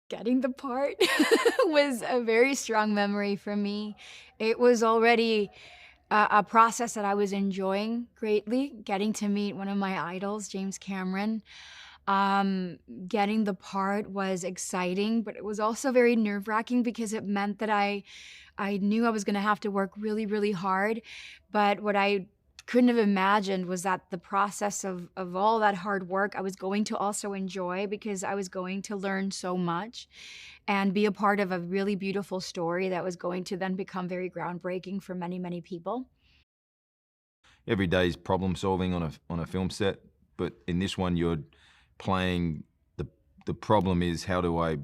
Getting the part was a very strong memory for me. It was already a process that I was enjoying greatly, getting to meet one of my idols, James Cameron. Um, Getting the part was exciting, but it was also very nerve-wracking because it meant that I knew I was gonna have to work really, really hard, but what I couldn't have imagined was that the process of all that hard work I was going to also enjoy because I was going to learn so much and be a part of a really beautiful story that was going to then become very groundbreaking for many, many people. Every day is problem solving on a film set, but in this one you're playing the problem is how do I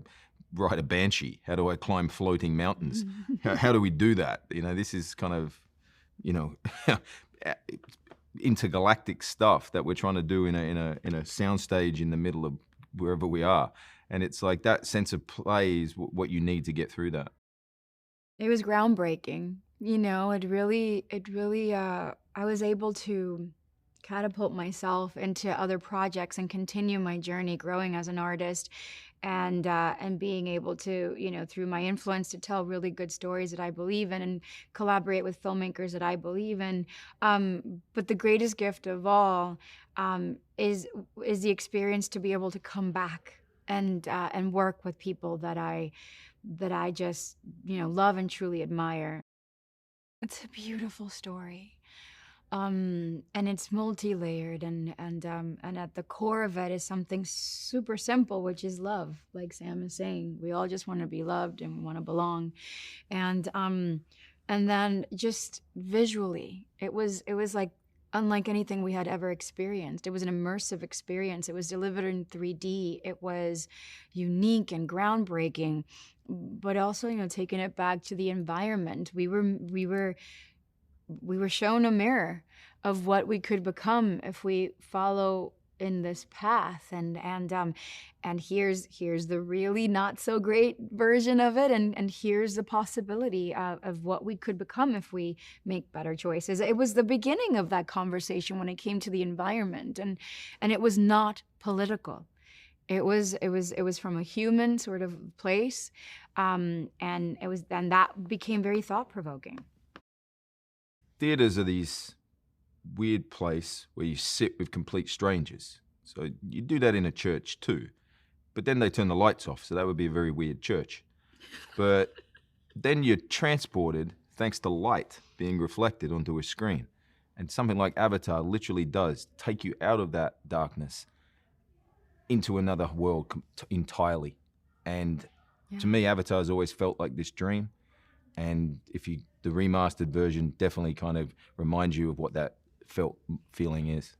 ride a banshee? How do I climb floating mountains? How do we do that? You know, this is kind of, you know, intergalactic stuff that we're trying to do in a soundstage in the middle of wherever we are. And it's like that sense of play is what you need to get through that. It was groundbreaking, you know, I was able to catapult myself into other projects and continue my journey growing as an artist and being able to, you know, through my influence to tell really good stories that I believe in and collaborate with filmmakers that I believe in. But the greatest gift of all is the experience to be able to come back and work with people that I just, you know, love and truly admire. It's a beautiful story. And it's multi-layered and at the core of it is something super simple, which is love, like Sam is saying. We all just want to be loved and we want to belong. And and then just visually, it was like unlike anything we had ever experienced. It was an immersive experience. It was delivered in 3D. It was unique and groundbreaking, but also, you know, taking it back to the environment. We were shown a mirror of what we could become if we follow in this path and here's the really not so great version of it and here's the possibility of what we could become if we make better choices. It was the beginning of that conversation when it came to the environment and it was not political. It was from a human sort of place, and that became very thought-provoking. Theaters are these weird place where you sit with complete strangers. So you do that in a church too. But then they turn the lights off, so that would be a very weird church. But then you're transported thanks to light being reflected onto a screen. And something like Avatar literally does take you out of that darkness into another world entirely. And to Yeah. me, Avatar has always felt like this dream. And the remastered version definitely kind of reminds you of what that felt feeling is.